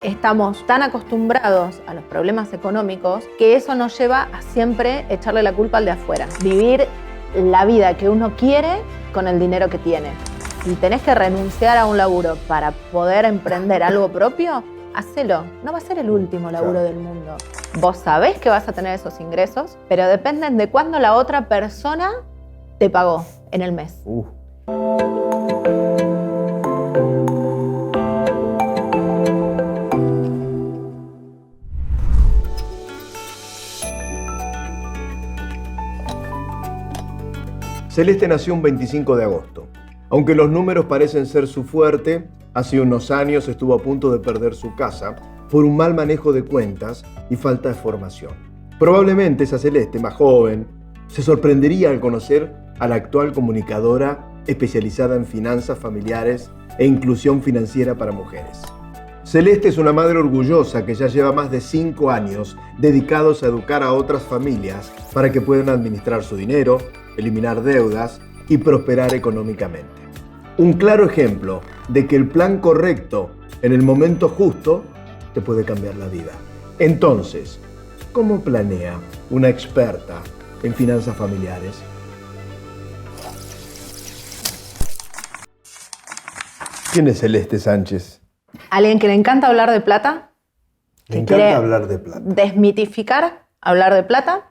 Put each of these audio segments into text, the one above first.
Estamos tan acostumbrados a los problemas económicos que eso nos lleva a siempre echarle la culpa al de afuera. Vivir la vida que uno quiere con el dinero que tiene. Si tenés que renunciar a un laburo para poder emprender algo propio, hacelo. No va a ser el último laburo del mundo. Vos sabés que vas a tener esos ingresos, pero dependen de cuándo la otra persona te pagó en el mes. Celeste nació un 25 de agosto. Aunque los números parecen ser su fuerte, hace unos años estuvo a punto de perder su casa por un mal manejo de cuentas y falta de formación. Probablemente esa Celeste, más joven, se sorprendería al conocer a la actual comunicadora especializada en finanzas familiares e inclusión financiera para mujeres. Celeste es una madre orgullosa que ya lleva más de 5 años dedicados a educar a otras familias para que puedan administrar su dinero, eliminar deudas y prosperar económicamente. Un claro ejemplo de que el plan correcto en el momento justo te puede cambiar la vida. Entonces, ¿cómo planea una experta en finanzas familiares? ¿Quién es Celeste Sánchez? Alguien que le encanta hablar de plata. Le encanta hablar de plata. Desmitificar hablar de plata.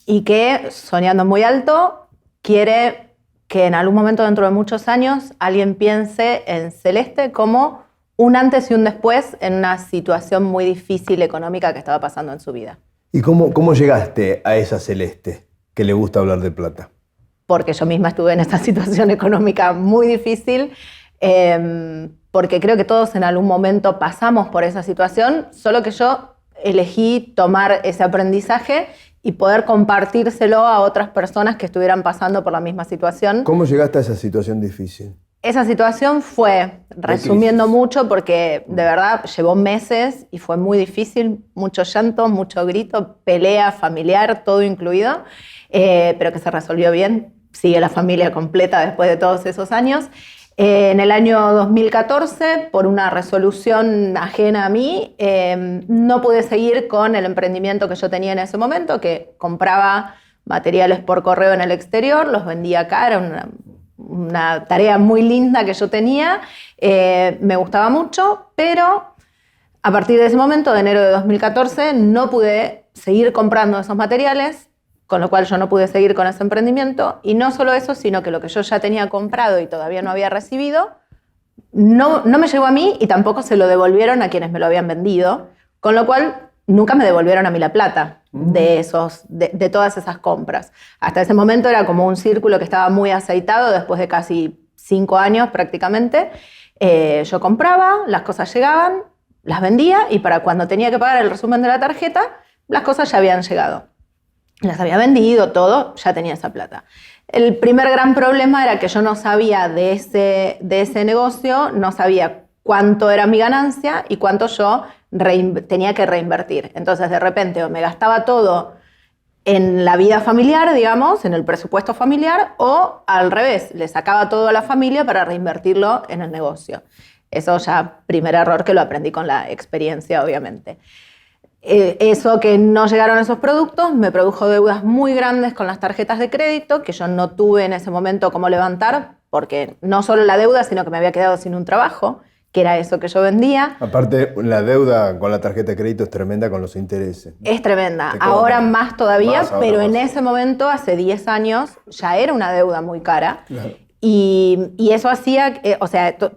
Y que, soñando muy alto, quiere que en algún momento dentro de muchos años alguien piense en Celeste como un antes y un después en una situación muy difícil económica que estaba pasando en su vida. ¿Y cómo llegaste a esa Celeste que le gusta hablar de plata? Porque yo misma estuve en esta situación económica muy difícil, porque creo que todos en algún momento pasamos por esa situación, solo que yo elegí tomar ese aprendizaje y poder compartírselo a otras personas que estuvieran pasando por la misma situación. ¿Cómo llegaste a esa situación difícil? Esa situación fue, resumiendo mucho, porque de verdad llevó meses y fue muy difícil, mucho llanto, mucho grito, pelea familiar, todo incluido, pero que se resolvió bien. Sigue la familia completa después de todos esos años. En el año 2014, por una resolución ajena a mí, no pude seguir con el emprendimiento que yo tenía en ese momento, que compraba materiales por correo en el exterior, los vendía acá, era una tarea muy linda que yo tenía, me gustaba mucho, pero a partir de ese momento, de enero de 2014, no pude seguir comprando esos materiales, con lo cual yo no pude seguir con ese emprendimiento. Y no solo eso, sino que lo que yo ya tenía comprado y todavía no había recibido, no me llegó a mí y tampoco se lo devolvieron a quienes me lo habían vendido, con lo cual nunca me devolvieron a mí la plata de todas esas compras. Hasta ese momento era como un círculo que estaba muy aceitado después de casi 5 años prácticamente. Yo compraba, las cosas llegaban, las vendía y para cuando tenía que pagar el resumen de la tarjeta, las cosas ya habían llegado. Las había vendido, todo, ya tenía esa plata. El primer gran problema era que yo no sabía de ese negocio, no sabía cuánto era mi ganancia y cuánto yo tenía que reinvertir. Entonces, de repente, o me gastaba todo en la vida familiar, digamos, en el presupuesto familiar, o al revés, le sacaba todo a la familia para reinvertirlo en el negocio. Eso ya, primer error que lo aprendí con la experiencia, obviamente. Eso que no llegaron esos productos me produjo deudas muy grandes con las tarjetas de crédito que yo no tuve en ese momento cómo levantar, porque no solo la deuda, sino que me había quedado sin un trabajo, que era eso que yo vendía. Aparte, la deuda con la tarjeta de crédito es tremenda con los intereses. Es tremenda. Ahora más todavía, pero en ese momento, hace 10 años, ya era una deuda muy cara. Claro. Y eso hacía,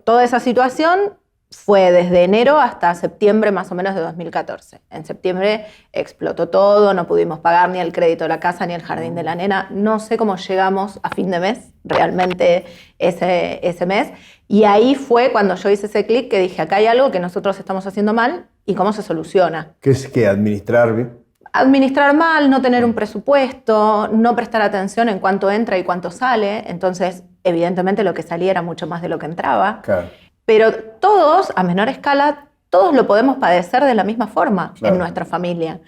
toda esa situación fue desde enero hasta septiembre más o menos de 2014. En septiembre explotó todo, no pudimos pagar ni el crédito de la casa ni el jardín de la nena. No sé cómo llegamos a fin de mes, realmente ese mes. Y ahí fue cuando yo hice ese clic que dije, acá hay algo que nosotros estamos haciendo mal y cómo se soluciona. ¿Qué es que administrar bien? Administrar mal, no tener un presupuesto, no prestar atención en cuánto entra y cuánto sale. Entonces, evidentemente lo que salía era mucho más de lo que entraba. Claro. Pero todos, a menor escala, todos lo podemos padecer de la misma forma Claro. en nuestra familia.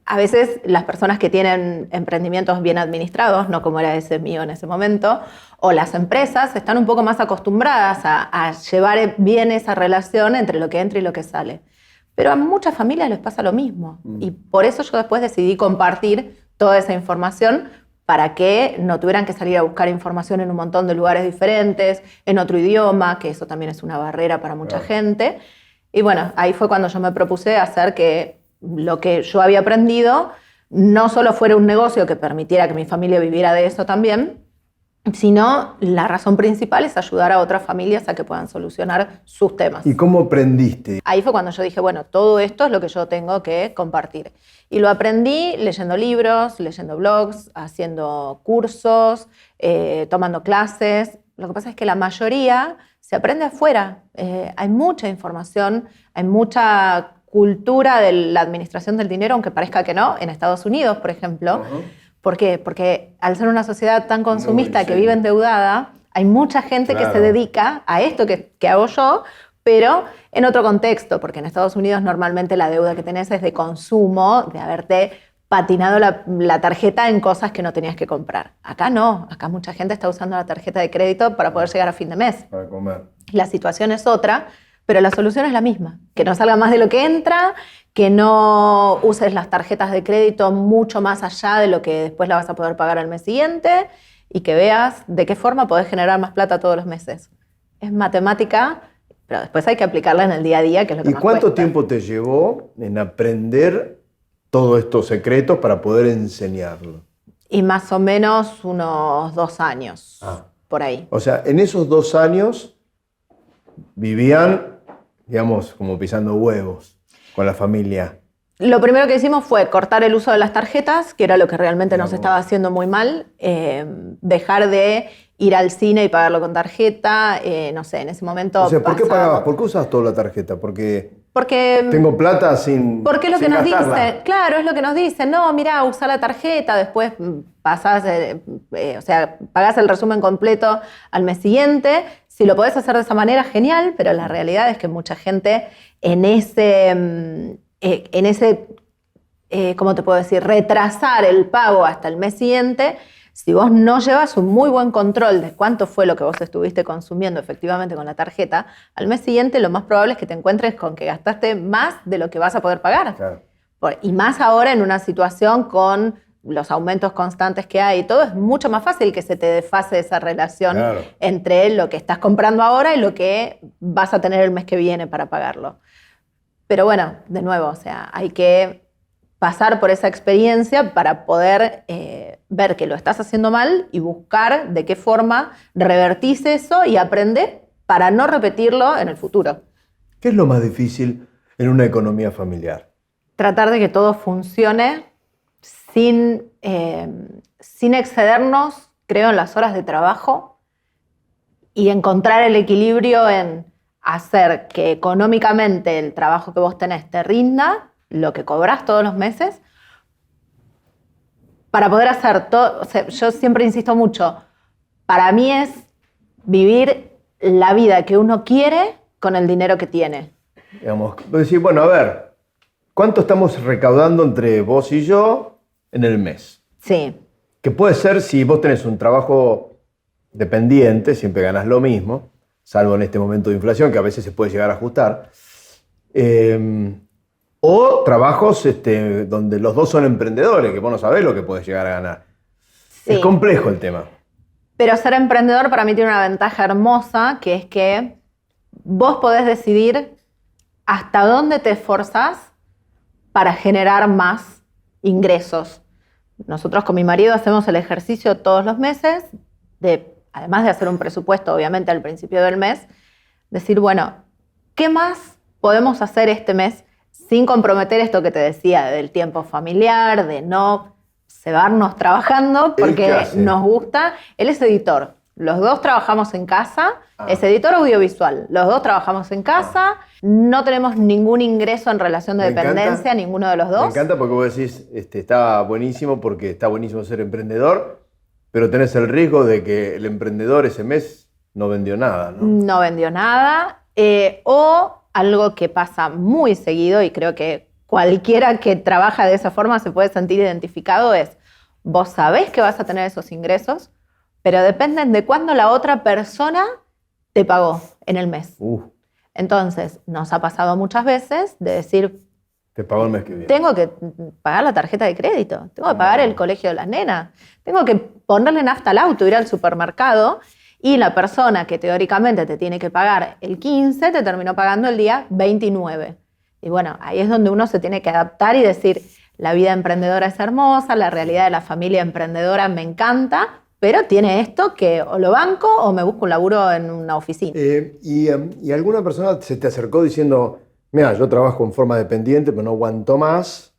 A veces las personas que tienen emprendimientos bien administrados, no como era ese mío en ese momento, o las empresas están un poco más acostumbradas a llevar bien esa relación entre lo que entra y lo que sale. Pero a muchas familias les pasa lo mismo. Y por eso yo después decidí compartir toda esa información para que no tuvieran que salir a buscar información en un montón de lugares diferentes, en otro idioma, que eso también es una barrera para mucha gente. Y bueno, ahí fue cuando yo me propuse hacer que lo que yo había aprendido no solo fuera un negocio que permitiera que mi familia viviera de eso también, sino la razón principal es ayudar a otras familias a que puedan solucionar sus temas. ¿Y cómo aprendiste? Ahí fue cuando yo dije, bueno, todo esto es lo que yo tengo que compartir. Y lo aprendí leyendo libros, leyendo blogs, haciendo cursos, tomando clases. Lo que pasa es que la mayoría se aprende afuera. Hay mucha información, hay mucha cultura de la administración del dinero, aunque parezca que no, en Estados Unidos, por ejemplo. ¿Por qué? Porque al ser una sociedad tan consumista que vive endeudada, hay mucha gente que se dedica a esto que hago yo, pero en otro contexto, porque en Estados Unidos normalmente la deuda que tenés es de consumo, de haberte patinado la tarjeta en cosas que no tenías que comprar. Acá no, acá mucha gente está usando la tarjeta de crédito para poder llegar a fin de mes. Para comer. La situación es otra, pero la solución es la misma. Que no salga más de lo que entra, que no uses las tarjetas de crédito mucho más allá de lo que después la vas a poder pagar al mes siguiente y que veas de qué forma podés generar más plata todos los meses. Es matemática, pero después hay que aplicarla en el día a día, que es lo que más ¿Y cuánto cuesta. tiempo te llevó en aprender todos estos secretos para poder enseñarlo? Y más o menos unos 2 años, por ahí. O sea, en esos 2 años vivían, digamos, como pisando huevos con la familia. Lo primero que hicimos fue cortar el uso de las tarjetas, que era lo que realmente nos estaba haciendo muy mal, dejar de ir al cine y pagarlo con tarjeta, no sé, en ese momento... O sea, ¿por qué pasaba- pagabas? ¿Por qué usas toda la tarjeta? Porque Porque tengo plata sin Porque es lo que sin nos gastarla. dicen, claro, es lo que nos dicen. No, mira, usa la tarjeta, después pasás, o sea, pagás el resumen completo al mes siguiente. Si lo podés hacer de esa manera, genial, pero la realidad es que mucha gente en ese, ¿cómo te puedo decir? Retrasar el pago hasta el mes siguiente. Si vos no llevas un muy buen control de cuánto fue lo que vos estuviste consumiendo efectivamente con la tarjeta, al mes siguiente lo más probable es que te encuentres con que gastaste más de lo que vas a poder pagar. Claro. Y más ahora en una situación con los aumentos constantes que hay y todo, es mucho más fácil que se te desfase esa relación entre lo que estás comprando ahora y lo que vas a tener el mes que viene para pagarlo. Pero bueno, de nuevo, o sea, hay que pasar por esa experiencia para poder ver que lo estás haciendo mal y buscar de qué forma revertís eso y aprender para no repetirlo en el futuro. ¿Qué es lo más difícil en una economía familiar? Tratar de que todo funcione sin excedernos, creo, en las horas de trabajo y encontrar el equilibrio en hacer que económicamente el trabajo que vos tenés te rinda, lo que cobrás todos los meses, para poder hacer todo. O sea, yo siempre insisto mucho, para mí es vivir la vida que uno quiere con el dinero que tiene. Digamos, vos decís, bueno, a ver, ¿cuánto estamos recaudando entre vos y yo en el mes? Sí. Que puede ser, si vos tenés un trabajo dependiente, siempre ganás lo mismo, salvo en este momento de inflación, que a veces se puede llegar a ajustar, o trabajos donde los dos son emprendedores, que vos no sabés lo que podés llegar a ganar. Sí. Es complejo el tema. Pero ser emprendedor para mí tiene una ventaja hermosa, que es que vos podés decidir hasta dónde te esforzás para generar más ingresos. Nosotros con mi marido hacemos el ejercicio todos los meses, además de hacer un presupuesto, obviamente, al principio del mes, decir, bueno, ¿qué más podemos hacer este mes sin comprometer esto que te decía del tiempo familiar, de no cebarnos trabajando porque nos gusta? Él es editor. Los dos trabajamos en casa, es editor audiovisual. Los dos trabajamos en casa, no tenemos ningún ingreso en relación de dependencia, ninguno de los dos. Me encanta porque vos decís, está buenísimo porque está buenísimo ser emprendedor, pero tenés el riesgo de que el emprendedor ese mes no vendió nada, ¿no? No vendió nada, o algo que pasa muy seguido y creo que cualquiera que trabaja de esa forma se puede sentir identificado es, vos sabés que vas a tener esos ingresos, pero dependen de cuándo la otra persona te pagó en el mes. Entonces, nos ha pasado muchas veces de decir, te pago el mes que viene. Tengo que pagar la tarjeta de crédito, tengo que pagar el colegio de las nenas, tengo que ponerle nafta al auto, ir al supermercado y la persona que teóricamente te tiene que pagar el 15 te terminó pagando el día 29. Y bueno, ahí es donde uno se tiene que adaptar y decir, la vida emprendedora es hermosa, la realidad de la familia emprendedora me encanta, pero tiene esto que o lo banco o me busco un laburo en una oficina. ¿Y alguna persona se te acercó diciendo, mira, yo trabajo en forma dependiente, pero no aguanto más,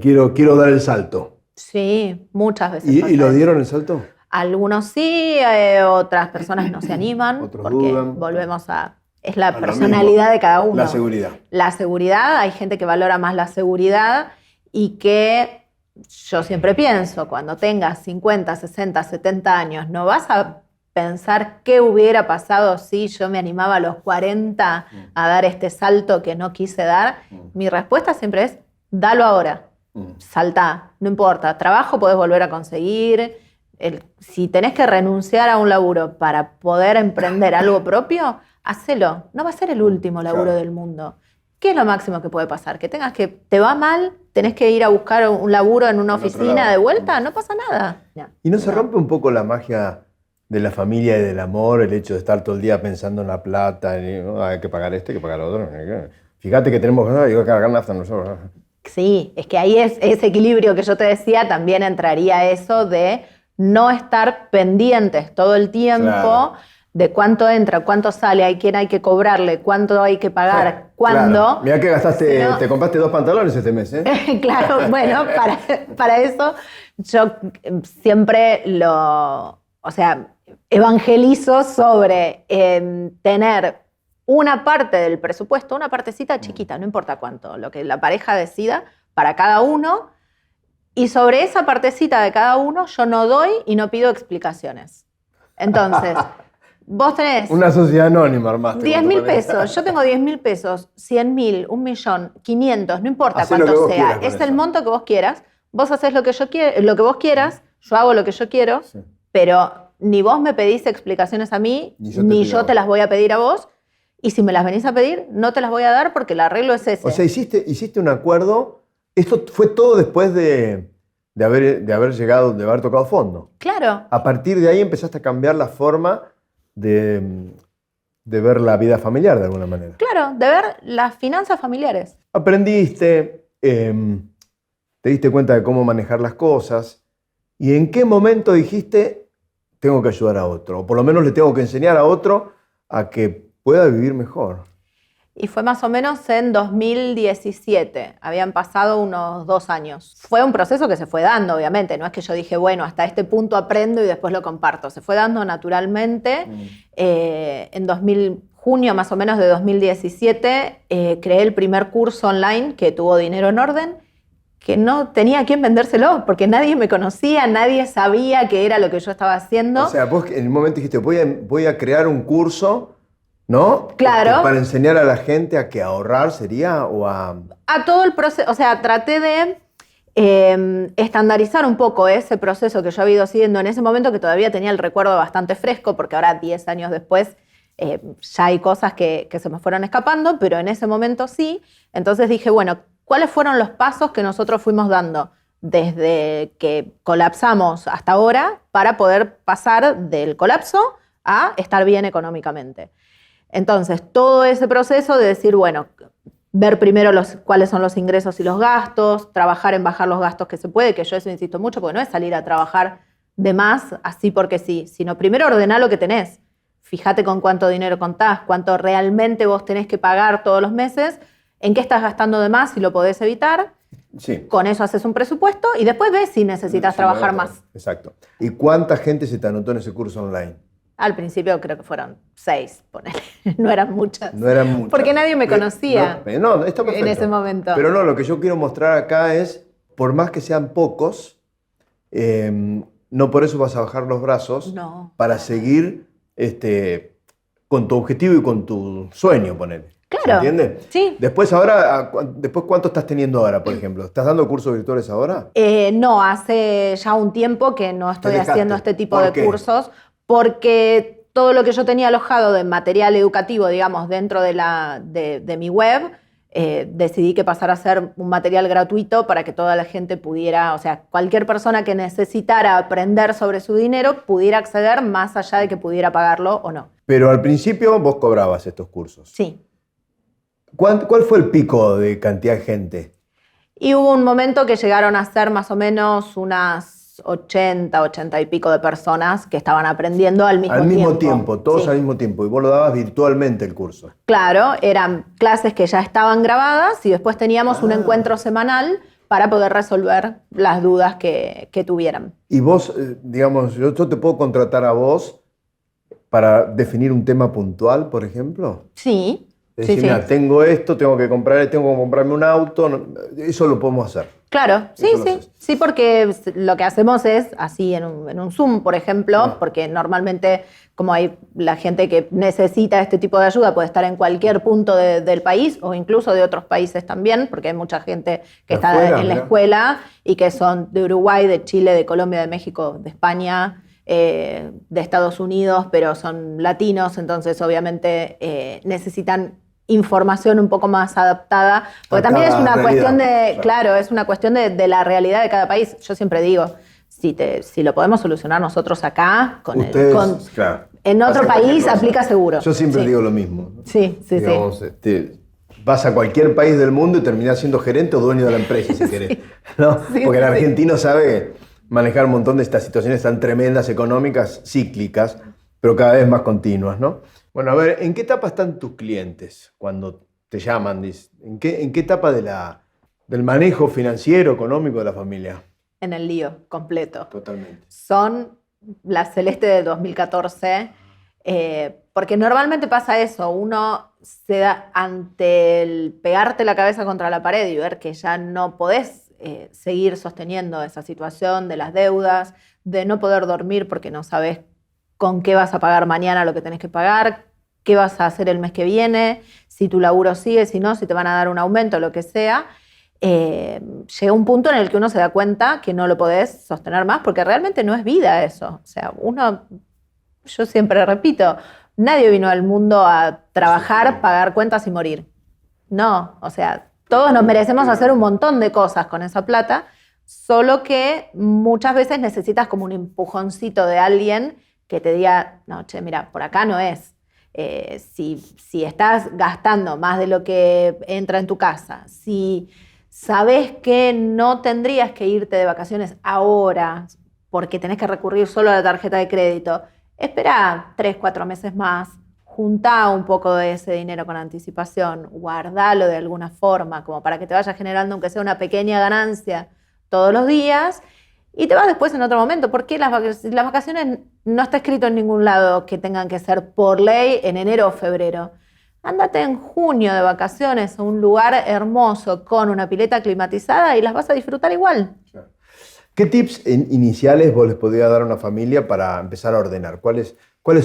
quiero dar el salto? Sí, muchas veces. ¿Y lo dieron el salto? Algunos sí, otras personas no se animan. Otros porque dudan. volvemos a... Es la personalidad de cada uno. La seguridad. La seguridad, hay gente que valora más la seguridad y que yo siempre pienso, cuando tengas 50, 60, 70 años, no vas a pensar qué hubiera pasado si yo me animaba a los 40 a dar este salto que no quise dar. Mi respuesta siempre es, dalo ahora, saltá, no importa, trabajo podés volver a conseguir. Si tenés que renunciar a un laburo para poder emprender algo propio, hacelo. No va a ser el último laburo del mundo. ¿Qué es lo máximo que puede pasar? Que te va mal, tenés que ir a buscar un laburo en una oficina de vuelta, no pasa nada. ¿Y no se rompe un poco la magia de la familia y del amor, el hecho de estar todo el día pensando en la plata, hay que pagar hay que pagar otro? Fíjate que tenemos que cargar nafta nosotros. Sí, es que ahí es ese equilibrio que yo te decía, también entraría eso de no estar pendientes todo el tiempo de cuánto entra, cuánto sale, a quién hay que cobrarle, cuánto hay que pagar, cuándo. Claro. Mirá que gastaste, te compraste 2 pantalones este mes, ¿eh? Claro, bueno, para eso yo siempre evangelizo sobre tener una parte del presupuesto, una partecita chiquita, no importa cuánto, lo que la pareja decida para cada uno, y sobre esa partecita de cada uno yo no doy y no pido explicaciones. Entonces, vos tenés... Una sociedad anónima armaste. 10.000 pesos, yo tengo 10.000 pesos, 100.000, 1.000.000, 500, no importa Hacé cuánto sea, es el monto que vos quieras, vos haces lo que vos quieras, yo hago lo que yo quiero, pero ni vos me pedís explicaciones a mí, ni yo te las voy a pedir a vos, y si me las venís a pedir, no te las voy a dar porque el arreglo es ese. O sea, hiciste un acuerdo, esto fue todo después de haber tocado fondo. Claro. A partir de ahí empezaste a cambiar la forma de ver la vida familiar de alguna manera. Claro, de ver las finanzas familiares. Aprendiste, te diste cuenta de cómo manejar las cosas, y en qué momento dijiste, tengo que ayudar a otro, o por lo menos le tengo que enseñar a otro a que pueda vivir mejor. Y fue más o menos en 2017, habían pasado unos 2 años. Fue un proceso que se fue dando, obviamente, no es que yo dije, bueno, hasta este punto aprendo y después lo comparto. Se fue dando naturalmente. En junio más o menos de 2017 creé el primer curso online que tuvo Dinero en Orden, que no tenía a quién vendérselo, porque nadie me conocía, nadie sabía qué era lo que yo estaba haciendo. O sea, vos en un momento dijiste, voy a crear un curso, ¿no? Claro. Para enseñar a la gente a que ahorrar sería o a... A todo el proceso, o sea, traté de estandarizar un poco ese proceso que yo había ido siguiendo en ese momento, que todavía tenía el recuerdo bastante fresco, porque ahora 10 años después ya hay cosas que se me fueron escapando, pero en ese momento sí. Entonces dije, bueno, ¿cuáles fueron los pasos que nosotros fuimos dando desde que colapsamos hasta ahora para poder pasar del colapso a estar bien económicamente? Entonces, todo ese proceso de decir, bueno, ver primero cuáles son los ingresos y los gastos, trabajar en bajar los gastos que se puede, que yo eso insisto mucho, porque no es salir a trabajar de más así porque sí, sino primero ordenar lo que tenés. Fíjate con cuánto dinero contás, cuánto realmente vos tenés que pagar todos los meses, en qué estás gastando de más si lo podés evitar. Sí. Con eso haces un presupuesto y después ves si necesitas trabajar más. Exacto. ¿Y cuánta gente se te anotó en ese curso online? Al principio creo que fueron 6, ponele. No eran muchas. No eran muchas. Porque nadie me conocía no, está perfecto. en ese momento. Pero no, lo que yo quiero mostrar acá es, por más que sean pocos, no por eso vas a bajar los brazos para seguir con tu objetivo y con tu sueño, ponele. Claro. ¿Se entiende? Sí. Después, ¿cuánto estás teniendo ahora, por ejemplo? ¿Estás dando cursos virtuales ahora? No, hace ya un tiempo que no estoy haciendo este tipo de cursos porque todo lo que yo tenía alojado de material educativo, digamos, dentro de mi web, decidí que pasara a ser un material gratuito para que toda la gente pudiera, o sea, cualquier persona que necesitara aprender sobre su dinero pudiera acceder más allá de que pudiera pagarlo o no. Pero al principio vos cobrabas estos cursos. Sí. ¿Cuál fue el pico de cantidad de gente? Y hubo un momento que llegaron a ser más o menos unas 80 y pico de personas que estaban aprendiendo al mismo tiempo. Al mismo tiempo, todos sí. Al mismo tiempo. Y vos lo dabas virtualmente el curso. Claro, eran clases que ya estaban grabadas y después teníamos un encuentro semanal para poder resolver las dudas que tuvieran. Y vos, digamos, yo te puedo contratar a vos para definir un tema puntual, por ejemplo. Sí. Es decir, mira, tengo esto, tengo que comprarme un auto, eso lo podemos hacer. Claro, sí, porque lo que hacemos es así en un Zoom, por ejemplo, porque normalmente como hay la gente que necesita este tipo de ayuda puede estar en cualquier punto del país o incluso de otros países también, porque hay mucha gente que está en la escuela y que son de Uruguay, de Chile, de Colombia, de México, de España, de Estados Unidos, pero son latinos, entonces obviamente necesitan información un poco más adaptada, porque también es una cuestión de, claro, es una cuestión de la realidad de cada país. Yo siempre digo, si lo podemos solucionar nosotros acá, claro, en otro país aplica seguro. Yo siempre digo lo mismo. Sí. Vas a cualquier país del mundo y terminás siendo gerente o dueño de la empresa, si querés. ¿No? Porque el argentino sabe manejar un montón de estas situaciones tan tremendas, económicas, cíclicas, pero cada vez más continuas, ¿no? Bueno, a ver, ¿en qué etapa están tus clientes cuando te llaman? ¿En qué etapa del manejo financiero, económico de la familia? En el lío completo. Totalmente. Son la Celeste de 2014, porque normalmente pasa eso, uno se da ante el pegarte la cabeza contra la pared y ver que ya no podés seguir sosteniendo esa situación de las deudas, de no poder dormir porque no sabes con qué vas a pagar mañana lo que tenés que pagar, qué vas a hacer el mes que viene, si tu laburo sigue, si no, si te van a dar un aumento, lo que sea. Llega un punto en el que uno se da cuenta que no lo podés sostener más, porque realmente no es vida eso. O sea, yo siempre repito, nadie vino al mundo a trabajar, pagar cuentas y morir. No, o sea, todos nos merecemos hacer un montón de cosas con esa plata, solo que muchas veces necesitas como un empujoncito de alguien que te diga, no, che, mira, por acá no es. Si estás gastando más de lo que entra en tu casa, si sabes que no tendrías que irte de vacaciones ahora porque tenés que recurrir solo a la tarjeta de crédito, espera 3-4 meses más, juntá un poco de ese dinero con anticipación, guardalo de alguna forma, como para que te vaya generando, aunque sea una pequeña ganancia todos los días, y te vas después en otro momento, porque las vacaciones no está escrito en ningún lado que tengan que ser por ley en enero o febrero. Ándate en junio de vacaciones a un lugar hermoso con una pileta climatizada y las vas a disfrutar igual. ¿Qué tips iniciales vos les podrías dar a una familia para empezar a ordenar? ¿Cuáles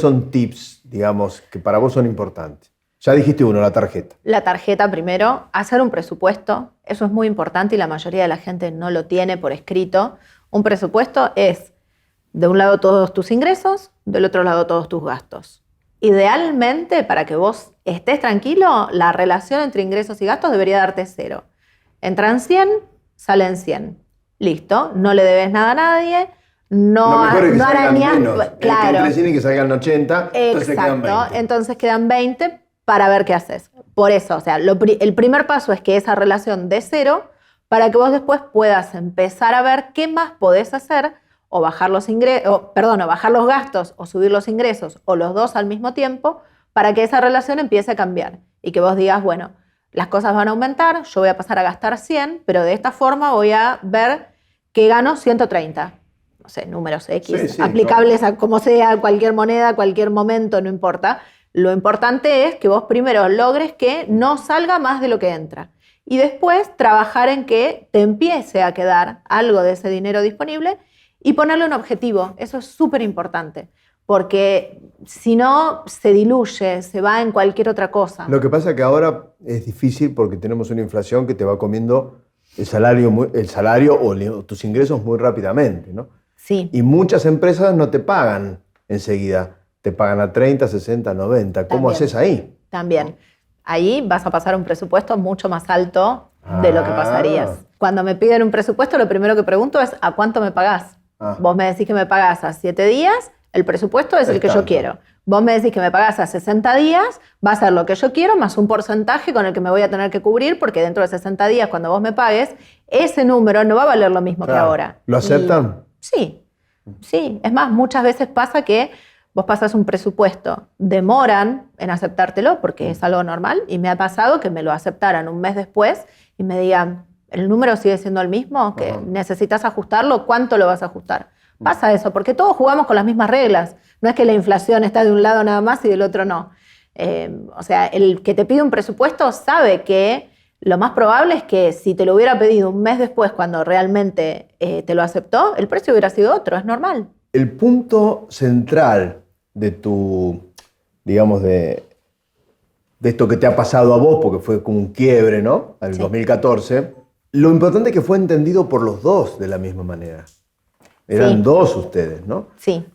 son tips, digamos, que para vos son importantes? Ya dijiste uno, la tarjeta. La tarjeta primero, hacer un presupuesto, eso es muy importante y la mayoría de la gente no lo tiene por escrito. Un presupuesto es, de un lado todos tus ingresos, del otro lado todos tus gastos. Idealmente, para que vos estés tranquilo, la relación entre ingresos y gastos debería darte 0. Entran 100, salen 100. Listo, no le debes nada a nadie, no arañas. Claro. Entre 100 y que salgan 80, entonces quedan 20. Entonces quedan 20 para ver qué haces. Por eso, o sea, el primer paso es que esa relación dé 0 para que vos después puedas empezar a ver qué más podés hacer o bajar los gastos o subir los ingresos o los dos al mismo tiempo para que esa relación empiece a cambiar y que vos digas, bueno, las cosas van a aumentar, yo voy a pasar a gastar 100, pero de esta forma voy a ver que gano 130. No sé, números X, aplicables a como sea, cualquier moneda, cualquier momento, no importa. Lo importante es que vos primero logres que no salga más de lo que entra y después trabajar en que te empiece a quedar algo de ese dinero disponible y ponerle un objetivo. Eso es súper importante, porque si no se diluye, se va en cualquier otra cosa. Lo que pasa es que ahora es difícil porque tenemos una inflación que te va comiendo el salario o tus ingresos muy rápidamente, ¿no? Sí. Y muchas empresas no te pagan enseguida, te pagan a 30, 60, 90. ¿Cómo También. haces ahí? También. Ahí vas a pasar un presupuesto mucho más alto de lo que pasarías. Cuando me piden un presupuesto, lo primero que pregunto es ¿a cuánto me pagás? Vos me decís que me pagás a 7 días, el presupuesto es el que yo quiero. Vos me decís que me pagás a 60 días, va a ser lo que yo quiero más un porcentaje con el que me voy a tener que cubrir, porque dentro de 60 días, cuando vos me pagues, ese número no va a valer lo mismo que ahora. ¿Lo aceptan? Sí. Es más, muchas veces pasa que vos pasas un presupuesto, demoran en aceptártelo porque es algo normal, y me ha pasado que me lo aceptaran un mes después y me digan, ¿el número sigue siendo el mismo? ¿Que necesitas ajustarlo? ¿Cuánto lo vas a ajustar? Pasa eso, porque todos jugamos con las mismas reglas. No es que la inflación está de un lado nada más y del otro no. O sea, el que te pide un presupuesto sabe que lo más probable es que si te lo hubiera pedido un mes después, cuando realmente te lo aceptó, el precio hubiera sido otro, es normal. El punto central de tu, digamos, de esto que te ha pasado a vos, porque fue como un quiebre, ¿no? En el 2014, lo importante es que fue entendido por los dos de la misma manera. Eran dos ustedes, ¿no? Sí.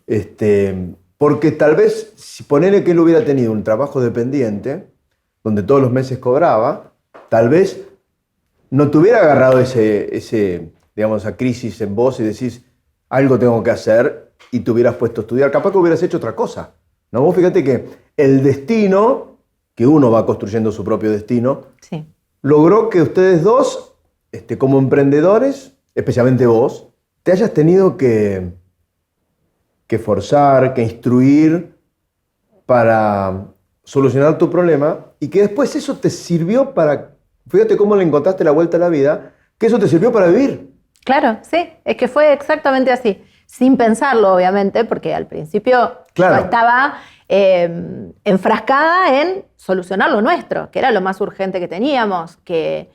Porque tal vez, si ponele que él hubiera tenido un trabajo dependiente, donde todos los meses cobraba, tal vez no te hubiera agarrado digamos, esa crisis en vos y decís, algo tengo que hacer, y te hubieras puesto a estudiar. Capaz que hubieras hecho otra cosa, ¿no? Vos fíjate que el destino, que uno va construyendo su propio destino, logró que ustedes dos, como emprendedores, especialmente vos, te hayas tenido que forzar, que instruir para solucionar tu problema, y que después eso te sirvió para, fíjate cómo le encontraste la vuelta a la vida, que eso te sirvió para vivir. Claro, sí, es que fue exactamente así, sin pensarlo obviamente, porque al principio yo estaba enfrascada en solucionar lo nuestro, que era lo más urgente que teníamos, que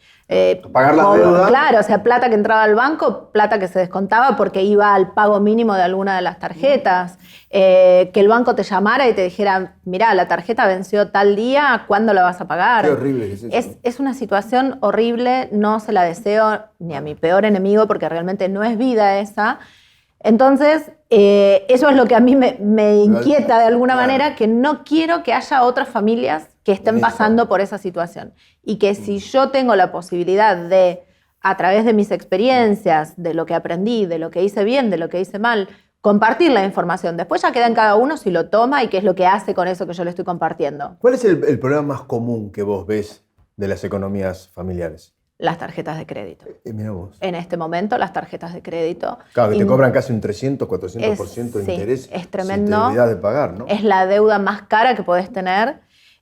pagar la deuda. Claro, o sea, plata que entraba al banco, plata que se descontaba porque iba al pago mínimo de alguna de las tarjetas, que el banco te llamara y te dijera, mirá, la tarjeta venció tal día, ¿cuándo la vas a pagar? Qué horrible es eso. Es una situación horrible, no se la deseo ni a mi peor enemigo porque realmente no es vida esa. Entonces, eso es lo que a mí me inquieta de alguna manera, que no quiero que haya otras familias que estén pasando por esa situación. Y que si yo tengo la posibilidad de, a través de mis experiencias, de lo que aprendí, de lo que hice bien, de lo que hice mal, compartir la información. Después ya queda en cada uno si lo toma y qué es lo que hace con eso que yo le estoy compartiendo. ¿Cuál es el problema más común que vos ves de las economías familiares? Las tarjetas de crédito. Mira vos. En este momento, las tarjetas de crédito. Claro, que te cobran casi un 300, 400% de interés. Es tremendo. Si te olvidás de pagar, ¿no? Es la deuda más cara que podés tener.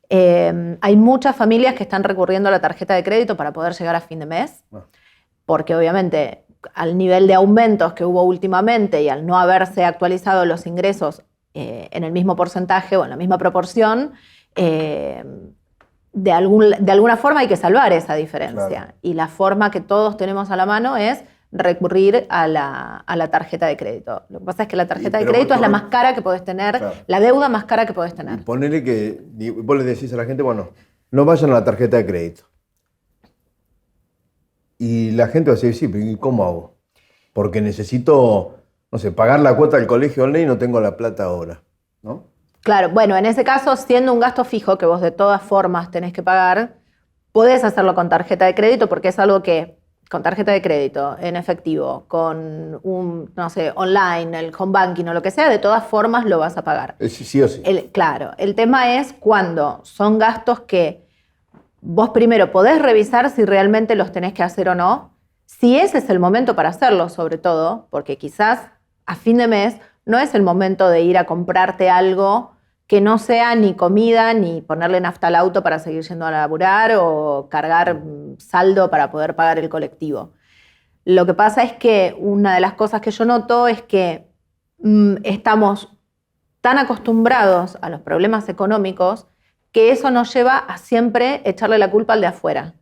Hay muchas familias que están recurriendo a la tarjeta de crédito para poder llegar a fin de mes, porque obviamente al nivel de aumentos que hubo últimamente y al no haberse actualizado los ingresos en el mismo porcentaje o en la misma proporción, de alguna forma hay que salvar esa diferencia. Claro. Y la forma que todos tenemos a la mano es recurrir a la tarjeta de crédito. Lo que pasa es que la tarjeta de crédito es la más cara que podés tener, la deuda más cara que podés tener. Y ponele que vos le decís a la gente, bueno, no vayan a la tarjeta de crédito. Y la gente va a decir, sí, pero ¿y cómo hago? Porque necesito, no sé, pagar la cuota del colegio online y no tengo la plata ahora, ¿no? Claro, bueno, en ese caso, siendo un gasto fijo que vos de todas formas tenés que pagar, podés hacerlo con tarjeta de crédito porque es algo que, con tarjeta de crédito, en efectivo, con un, no sé, online, el home banking o lo que sea, de todas formas lo vas a pagar. Sí o sí. Claro, el tema es cuando son gastos que vos primero podés revisar si realmente los tenés que hacer o no, si ese es el momento para hacerlo, sobre todo, porque quizás a fin de mes no es el momento de ir a comprarte algo que no sea ni comida, ni ponerle nafta al auto para seguir yendo a laburar o cargar saldo para poder pagar el colectivo. Lo que pasa es que una de las cosas que yo noto es que estamos tan acostumbrados a los problemas económicos que eso nos lleva a siempre echarle la culpa al de afuera.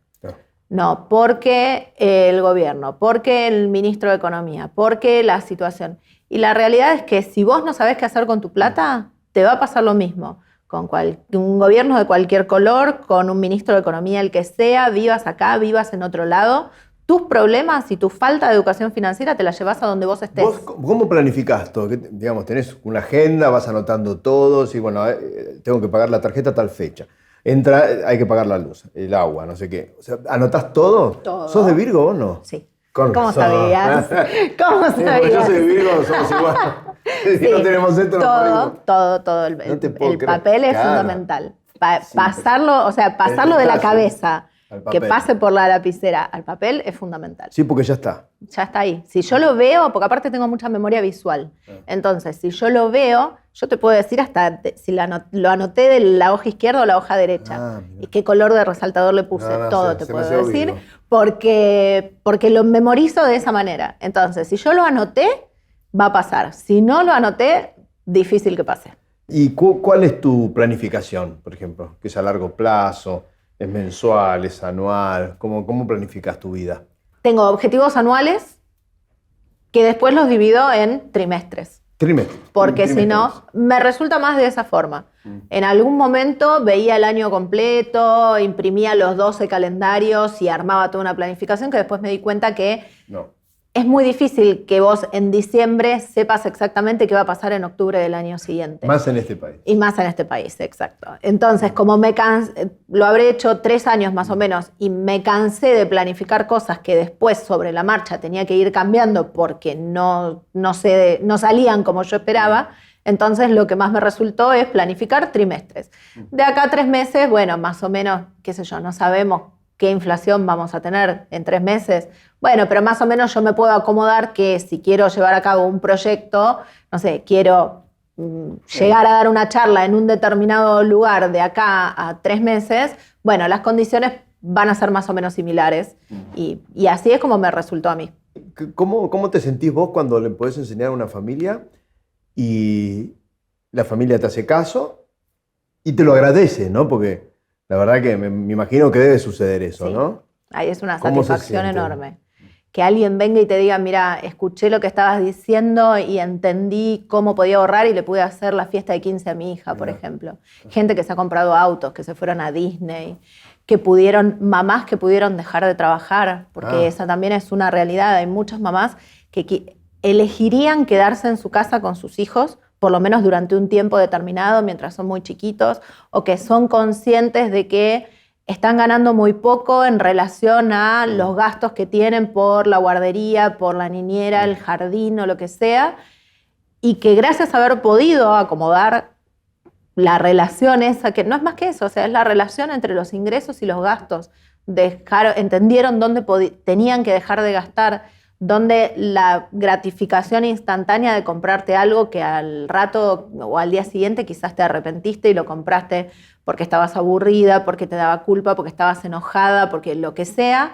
No, porque el gobierno, porque el ministro de Economía, porque la situación. Y la realidad es que si vos no sabés qué hacer con tu plata, te va a pasar lo mismo. Con un gobierno de cualquier color, con un ministro de Economía, el que sea, vivas acá, vivas en otro lado, tus problemas y tu falta de educación financiera te la llevas a donde vos estés. ¿Vos cómo planificás todo? Digamos, tenés una agenda, vas anotando todo, y bueno, tengo que pagar la tarjeta a tal fecha. Hay que pagar la luz, el agua, no sé qué. O sea, ¿anotás todo? Todo. ¿Sos de Virgo o no? Sí. Con ¿Cómo razón. sabías? ¿Cómo Sí, sabías? porque yo soy de Virgo, somos igual. Si Sí, no tenemos esto, nos morimos. todo. No te puedo El creer. papel es Claro. fundamental. Sí, Pasarlo de la detalle cabeza, al que papel. pase por la lapicera al papel es fundamental. Sí, porque ya está. Ya está ahí. Si yo lo veo, porque aparte tengo mucha memoria visual, entonces si yo lo veo, yo te puedo decir hasta si lo anoté de la hoja izquierda o la hoja derecha y qué color de resaltador le puse, todo te puedo decir, porque lo memorizo de esa manera. Entonces, si yo lo anoté, va a pasar. Si no lo anoté, difícil que pase. ¿Y cuál es tu planificación, por ejemplo? ¿Que es a largo plazo? ¿Es mensual? ¿Es anual? ¿Cómo planificas tu vida? Tengo objetivos anuales que después los divido en trimestres. Trimestre. Porque si no, me resulta más de esa forma. En algún momento veía el año completo, imprimía los 12 calendarios y armaba toda una planificación que después me di cuenta que No. es muy difícil que vos en diciembre sepas exactamente qué va a pasar en octubre del año siguiente. Más en este país. Y más en este país, exacto. Entonces, como lo habré hecho 3 años más o menos y me cansé de planificar cosas que después sobre la marcha tenía que ir cambiando porque no salían como yo esperaba, entonces lo que más me resultó es planificar trimestres. De acá a 3 meses, bueno, más o menos, qué sé yo, no sabemos qué inflación vamos a tener en 3 meses. Bueno, pero más o menos yo me puedo acomodar que si quiero llevar a cabo un proyecto, no sé, quiero llegar a dar una charla en un determinado lugar de acá a 3 meses, bueno, las condiciones van a ser más o menos similares. Y así es como me resultó a mí. ¿Cómo te sentís vos cuando le podés enseñar a una familia y la familia te hace caso y te lo agradece, ¿no? Porque la verdad que me imagino que debe suceder eso, Sí. ¿no? Ahí es una ¿Cómo se satisfacción siente? enorme. Que alguien venga y te diga, mira, escuché lo que estabas diciendo y entendí cómo podía ahorrar y le pude hacer la fiesta de 15 a mi hija, por ejemplo. Gente que se ha comprado autos, que se fueron a Disney, mamás que pudieron dejar de trabajar, porque esa también es una realidad. Hay muchas mamás que elegirían quedarse en su casa con sus hijos, por lo menos durante un tiempo determinado, mientras son muy chiquitos, o que son conscientes de que están ganando muy poco en relación a los gastos que tienen por la guardería, por la niñera, el jardín o lo que sea, y que gracias a haber podido acomodar la relación esa, que no es más que eso, o sea, es la relación entre los ingresos y los gastos, entendieron dónde tenían que dejar de gastar, dónde la gratificación instantánea de comprarte algo que al rato o al día siguiente quizás te arrepentiste y lo compraste porque estabas aburrida, porque te daba culpa, porque estabas enojada, porque lo que sea,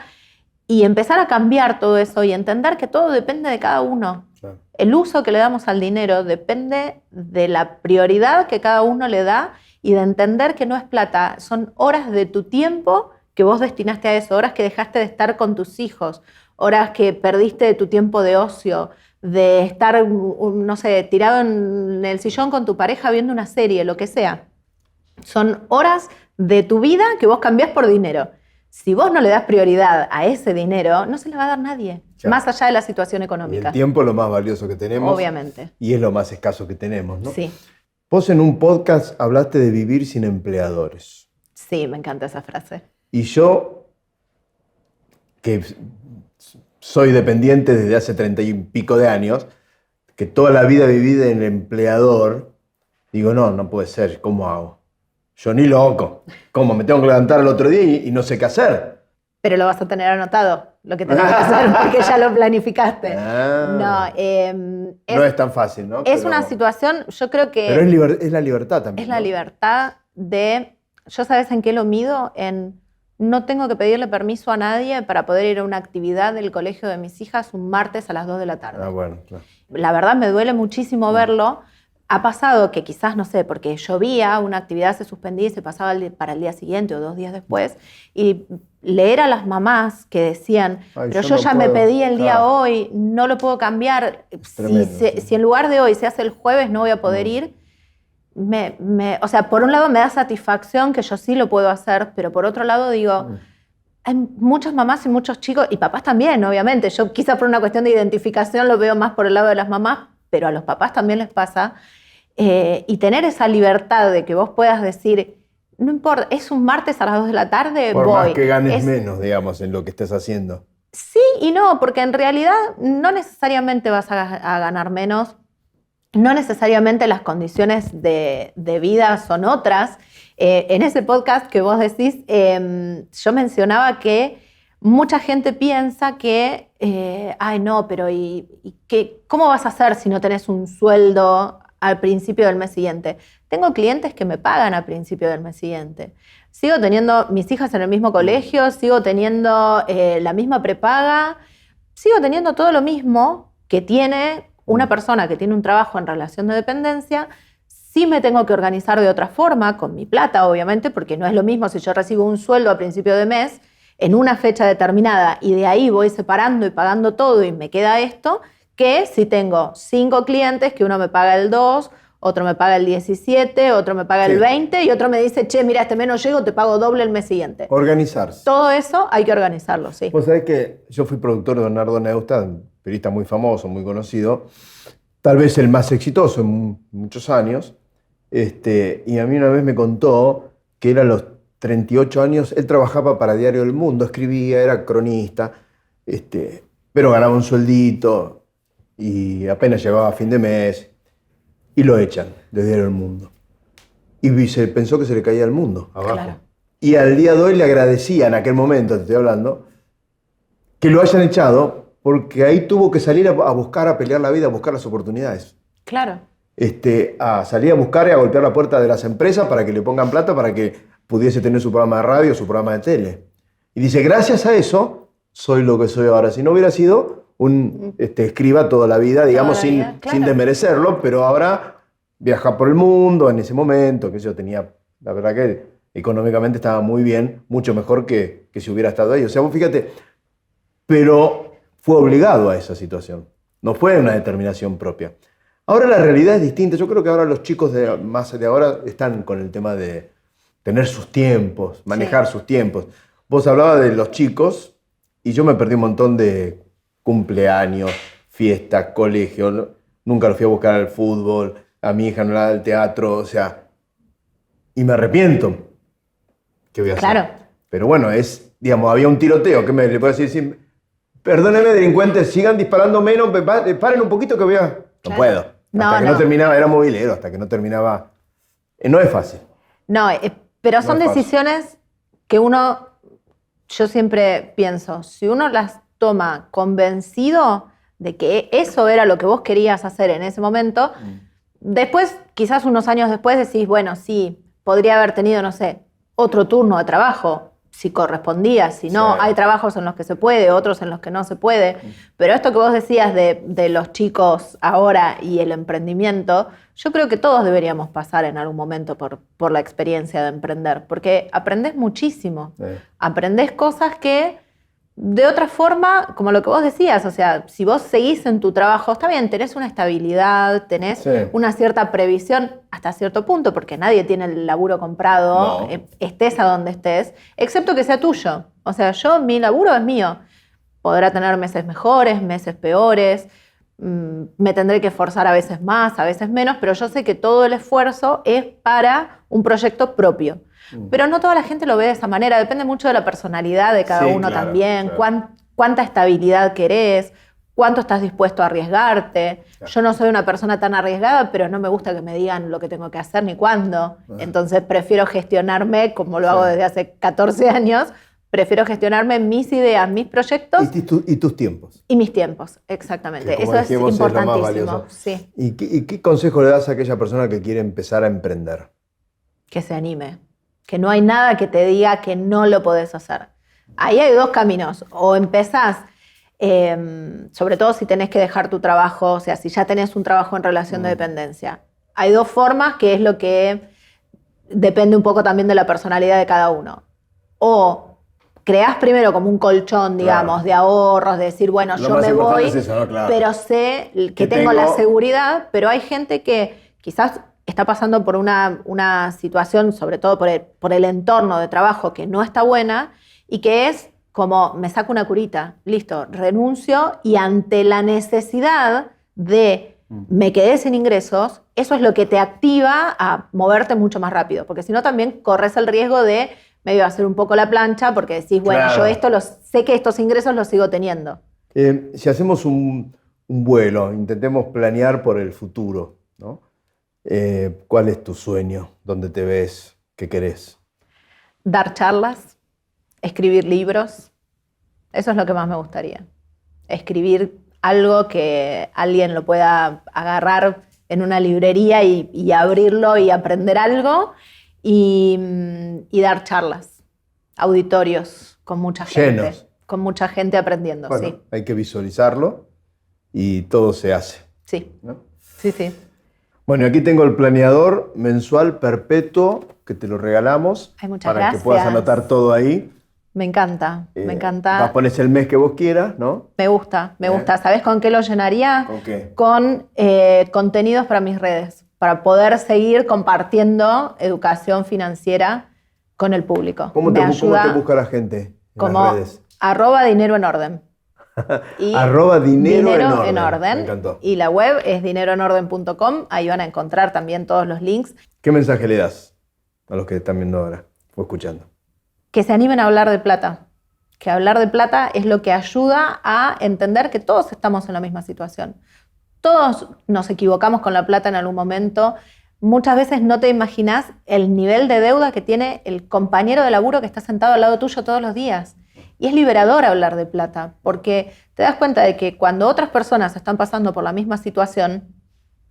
y empezar a cambiar todo eso y entender que todo depende de cada uno. Claro. El uso que le damos al dinero depende de la prioridad que cada uno le da y de entender que no es plata, son horas de tu tiempo que vos destinaste a eso, horas que dejaste de estar con tus hijos, horas que perdiste de tu tiempo de ocio, de estar, no sé, tirado en el sillón con tu pareja viendo una serie, lo que sea. Son horas de tu vida que vos cambiás por dinero. Si vos no le das prioridad a ese dinero, no se le va a dar nadie, claro, más allá de la situación económica. Y el tiempo es lo más valioso que tenemos. Obviamente. Y es lo más escaso que tenemos, ¿no? Sí. Vos en un podcast hablaste de vivir sin empleadores. Sí, me encanta esa frase. Y yo, que soy dependiente desde hace 30 y pico de años, que toda la vida viví en el empleador, digo, no puede ser, ¿cómo hago? Yo ni loco. ¿Cómo? Me tengo que levantar el otro día y no sé qué hacer. Pero lo vas a tener anotado, lo que tenés que hacer, porque ya lo planificaste. No es tan fácil, ¿no? Es una situación, yo creo que... Pero es la libertad también. Es la libertad de... ¿Yo sabes en qué lo mido? En no tengo que pedirle permiso a nadie para poder ir a una actividad del colegio de mis hijas un martes a las 2 de la tarde. Bueno, claro. La verdad me duele muchísimo verlo. Ha pasado que quizás, no sé, porque llovía, una actividad se suspendía y se pasaba para el día siguiente o 2 días después, y leer a las mamás que decían, pero yo ya me pedí el día hoy, no lo puedo cambiar, si en lugar de hoy se hace el jueves no voy a poder ir, o sea, por un lado me da satisfacción que yo sí lo puedo hacer, pero por otro lado digo, hay muchas mamás y muchos chicos, y papás también, obviamente, yo quizás por una cuestión de identificación lo veo más por el lado de las mamás, pero a los papás también les pasa, y tener esa libertad de que vos puedas decir, no importa, es un martes a las 2 de la tarde, por voy. Más que ganes menos, digamos, en lo que estés haciendo. Sí y no, porque en realidad no necesariamente vas a ganar menos, no necesariamente las condiciones de vida son otras. En ese podcast que vos decís, yo mencionaba que mucha gente piensa que, ay no, pero ¿cómo vas a hacer si no tenés un sueldo al principio del mes siguiente? Tengo clientes que me pagan al principio del mes siguiente. Sigo teniendo mis hijas en el mismo colegio, sigo teniendo la misma prepaga, sigo teniendo todo lo mismo que tiene una persona que tiene un trabajo en relación de dependencia. Sí me tengo que organizar de otra forma, con mi plata, obviamente, porque no es lo mismo si yo recibo un sueldo a principio de mes en una fecha determinada y de ahí voy separando y pagando todo y me queda esto, que si tengo 5 clientes que uno me paga el 2, otro me paga el 17, otro me paga el 20 y otro me dice, che, mira, este mes no llego, te pago doble el mes siguiente. Organizarse. Todo eso hay que organizarlo, sí. Vos sabés que yo fui productor de Bernardo Neustadt, un periodista muy famoso, muy conocido, tal vez el más exitoso en muchos años, y a mí una vez me contó que él a los 38 años, él trabajaba para Diario del Mundo, escribía, era cronista, pero ganaba un sueldito y apenas llegaba a fin de mes. Y lo echan de Diario del Mundo. Y se pensó que se le caía el mundo abajo. Claro. Y al día de hoy le agradecía, en aquel momento, te estoy hablando, que lo hayan echado porque ahí tuvo que salir a buscar, a pelear la vida, a buscar las oportunidades. Claro. A salir a buscar y a golpear la puerta de las empresas para que le pongan plata para que pudiese tener su programa de radio, su programa de tele. Y dice, gracias a eso soy lo que soy ahora. Si no hubiera sido un escriba toda la vida, digamos, sin desmerecerlo, pero ahora viaja por el mundo en ese momento, que yo tenía, la verdad que económicamente estaba muy bien, mucho mejor que si hubiera estado ahí. O sea, vos fíjate, pero fue obligado a esa situación, no fue una determinación propia. Ahora la realidad es distinta, yo creo que ahora los chicos más de ahora están con el tema de tener sus tiempos, manejar sus tiempos. Vos hablabas de los chicos y yo me perdí un montón de cumpleaños, fiestas, colegio, nunca lo fui a buscar al fútbol, a mi hija no la da al teatro, o sea, y me arrepiento. ¿Qué voy a hacer? Claro. Pero bueno, digamos, había un tiroteo, ¿qué me le puedo decir? Perdónenme, delincuentes, sigan disparando menos, paren un poquito que voy a... No puedo. Hasta que no terminaba, era movilero, hasta que no terminaba... no es fácil. No, pero son decisiones que yo siempre pienso, si uno las toma convencido de que eso era lo que vos querías hacer en ese momento, después, quizás unos años después, decís, bueno, sí, podría haber tenido, no sé, otro turno de trabajo, si correspondía, si no, hay trabajos en los que se puede, otros en los que no se puede, pero esto que vos decías de los chicos ahora y el emprendimiento, yo creo que todos deberíamos pasar en algún momento por la experiencia de emprender, porque aprendés muchísimo, aprendés cosas que de otra forma, como lo que vos decías, o sea, si vos seguís en tu trabajo, está bien, tenés una estabilidad, tenés una cierta previsión hasta cierto punto, porque nadie tiene el laburo comprado, estés a donde estés, excepto que sea tuyo. O sea, mi laburo es mío. Podrá tener meses mejores, meses peores, me tendré que esforzar a veces más, a veces menos, pero yo sé que todo el esfuerzo es para un proyecto propio. Pero no toda la gente lo ve de esa manera, depende mucho de la personalidad de cada uno también, cuánta estabilidad querés, cuánto estás dispuesto a arriesgarte. Yo no soy una persona tan arriesgada, pero no me gusta que me digan lo que tengo que hacer ni cuándo. Entonces prefiero gestionarme, como lo hago desde hace 14 años, prefiero gestionarme mis ideas, mis proyectos. Y tus tiempos. Y mis tiempos, exactamente. Eso es importantísimo. Sí. ¿Y qué consejo le das a aquella persona que quiere empezar a emprender? Que se anime. Que no hay nada que te diga que no lo podés hacer. Ahí hay dos caminos. O empezás, sobre todo si tenés que dejar tu trabajo, o sea, si ya tenés un trabajo en relación de dependencia. Hay dos formas, que es lo que depende un poco también de la personalidad de cada uno. O creás primero como un colchón, digamos, de ahorros, de decir, bueno, Lo yo más me importante voy, es eso, ¿no? Claro. pero sé que tengo la seguridad, pero hay gente que quizás está pasando por una situación, sobre todo por el entorno de trabajo, que no está buena y que es como, me saco una curita, listo, renuncio y ante la necesidad de me quedé sin ingresos, eso es lo que te activa a moverte mucho más rápido, porque si no también corres el riesgo de medio hacer un poco la plancha porque decís, bueno, Claro. yo sé que estos ingresos los sigo teniendo. Si hacemos un vuelo, intentemos planear por el futuro, ¿no? ¿Cuál es tu sueño? ¿Dónde te ves? ¿Qué querés? Dar charlas, escribir libros, eso es lo que más me gustaría. Escribir algo que alguien lo pueda agarrar en una librería y abrirlo y aprender algo y dar charlas, auditorios con mucha gente. Llenos. Con mucha gente aprendiendo, Bueno, sí. hay que visualizarlo y todo se hace, Sí, ¿no? sí. Bueno, aquí tengo el planeador mensual perpetuo que te lo regalamos. Ay, muchas para gracias. que puedas anotar todo ahí. Me encanta, me encanta. Pones el mes que vos quieras, ¿no? Me gusta. ¿Sabés con qué lo llenaría? ¿Con qué? Con contenidos para mis redes, para poder seguir compartiendo educación financiera con el público. ¿Cómo te busca la gente en como las redes? @dinero en orden. Y @dinero en orden. Me encantó. Y la web es dineroenorden.com. Ahí van a encontrar también todos los links. ¿Qué mensaje le das a los que están viendo ahora o escuchando? Que se animen a hablar de plata. Que hablar de plata es lo que ayuda a entender que todos estamos en la misma situación. Todos nos equivocamos con la plata en algún momento. Muchas veces no te imaginas el nivel de deuda que tiene el compañero de laburo que está sentado al lado tuyo todos los días. Y es liberador hablar de plata, porque te das cuenta de que cuando otras personas están pasando por la misma situación,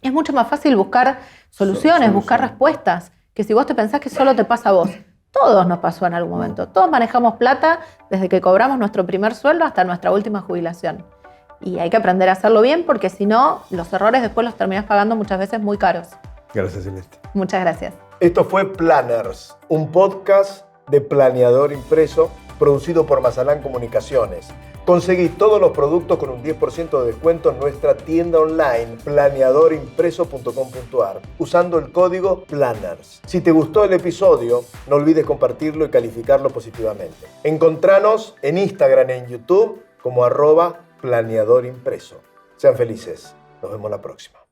es mucho más fácil buscar soluciones, buscar respuestas, que si vos te pensás que solo te pasa a vos. Todos nos pasó en algún momento. Todos manejamos plata desde que cobramos nuestro primer sueldo hasta nuestra última jubilación. Y hay que aprender a hacerlo bien porque si no, los errores después los terminás pagando muchas veces muy caros. Gracias, Celeste. Muchas gracias. Esto fue Planners, un podcast de Planeador Impreso producido por Mazalán Comunicaciones. Conseguí todos los productos con un 10% de descuento en nuestra tienda online planeadorimpreso.com.ar usando el código PLANNERS. Si te gustó el episodio, no olvides compartirlo y calificarlo positivamente. Encontranos en Instagram y en YouTube como @planeadorimpreso. Sean felices. Nos vemos la próxima.